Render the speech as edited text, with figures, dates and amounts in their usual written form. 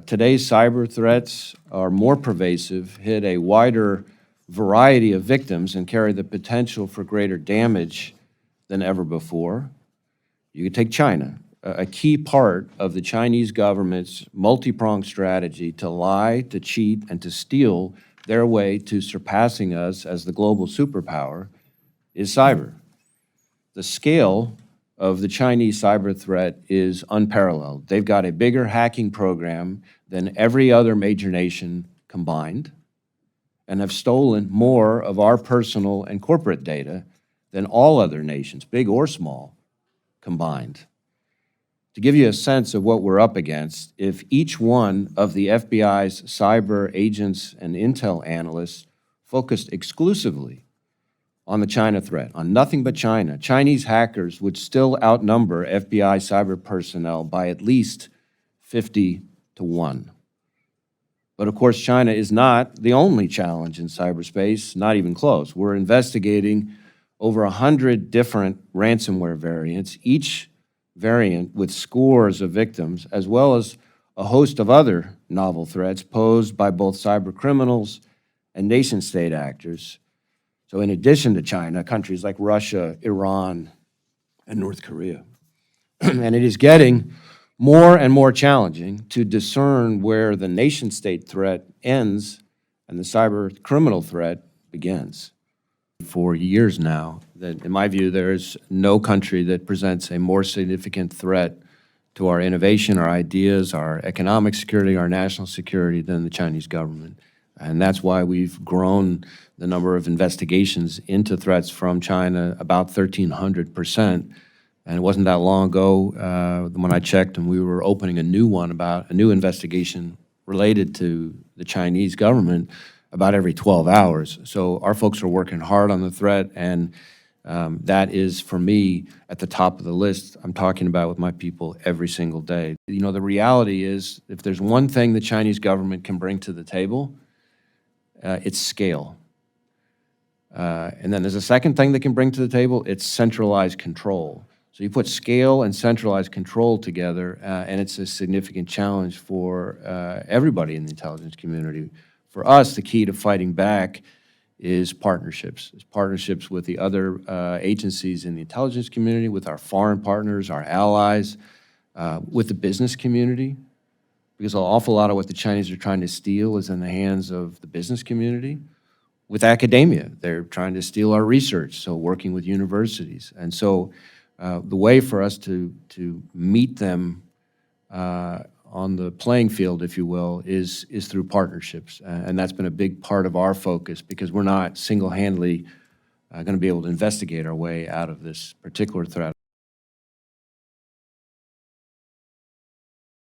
Today's cyber threats are more pervasive, hit a wider variety of victims, and carry the potential for greater damage than ever before. You could take China. A key part of the Chinese government's multi-pronged strategy to lie, to cheat, and to steal their way to surpassing us as the global superpower is cyber. The scale of the Chinese cyber threat is unparalleled. They've got a bigger hacking program than every other major nation combined and have stolen more of our personal and corporate data than all other nations, big or small, combined. To give you a sense of what we're up against, if each one of the FBI's cyber agents and intel analysts focused exclusively on the China threat, on nothing but China, Chinese hackers would still outnumber FBI cyber personnel by at least 50 to 1. But of course, China is not the only challenge in cyberspace, not even close. We're investigating over 100 different ransomware variants, each variant with scores of victims, as well as a host of other novel threats posed by both cyber criminals and nation-state actors. So in addition to China, countries like Russia, Iran, and North Korea. And it is getting more and more challenging to discern where the nation-state threat ends and the cyber criminal threat begins. For years now, that in my view, there is no country that presents a more significant threat to our innovation, our ideas, our economic security, our national security than the Chinese government. And that's why we've grown the number of investigations into threats from China about 1,300%. And it wasn't that long ago when I checked and we were opening a new one about a new investigation related to the Chinese government about every 12 hours. So our folks are working hard on the threat, and that is, for me, at the top of the list. I'm talking about with my people every single day. You know, the reality is, if there's one thing the Chinese government can bring to the table, it's scale. And then there's a second thing they can bring to the table, it's centralized control. So you put scale and centralized control together, and it's a significant challenge for everybody in the intelligence community. For us, the key to fighting back is partnerships. It's partnerships with the other agencies in the intelligence community, with our foreign partners, our allies, with the business community, because an awful lot of what the Chinese are trying to steal is in the hands of the business community. With academia, they're trying to steal our research, so working with universities. And so the way for us to meet them on the playing field, if you will, is through partnerships. And that's been a big part of our focus, because we're not single-handedly going to be able to investigate our way out of this particular threat.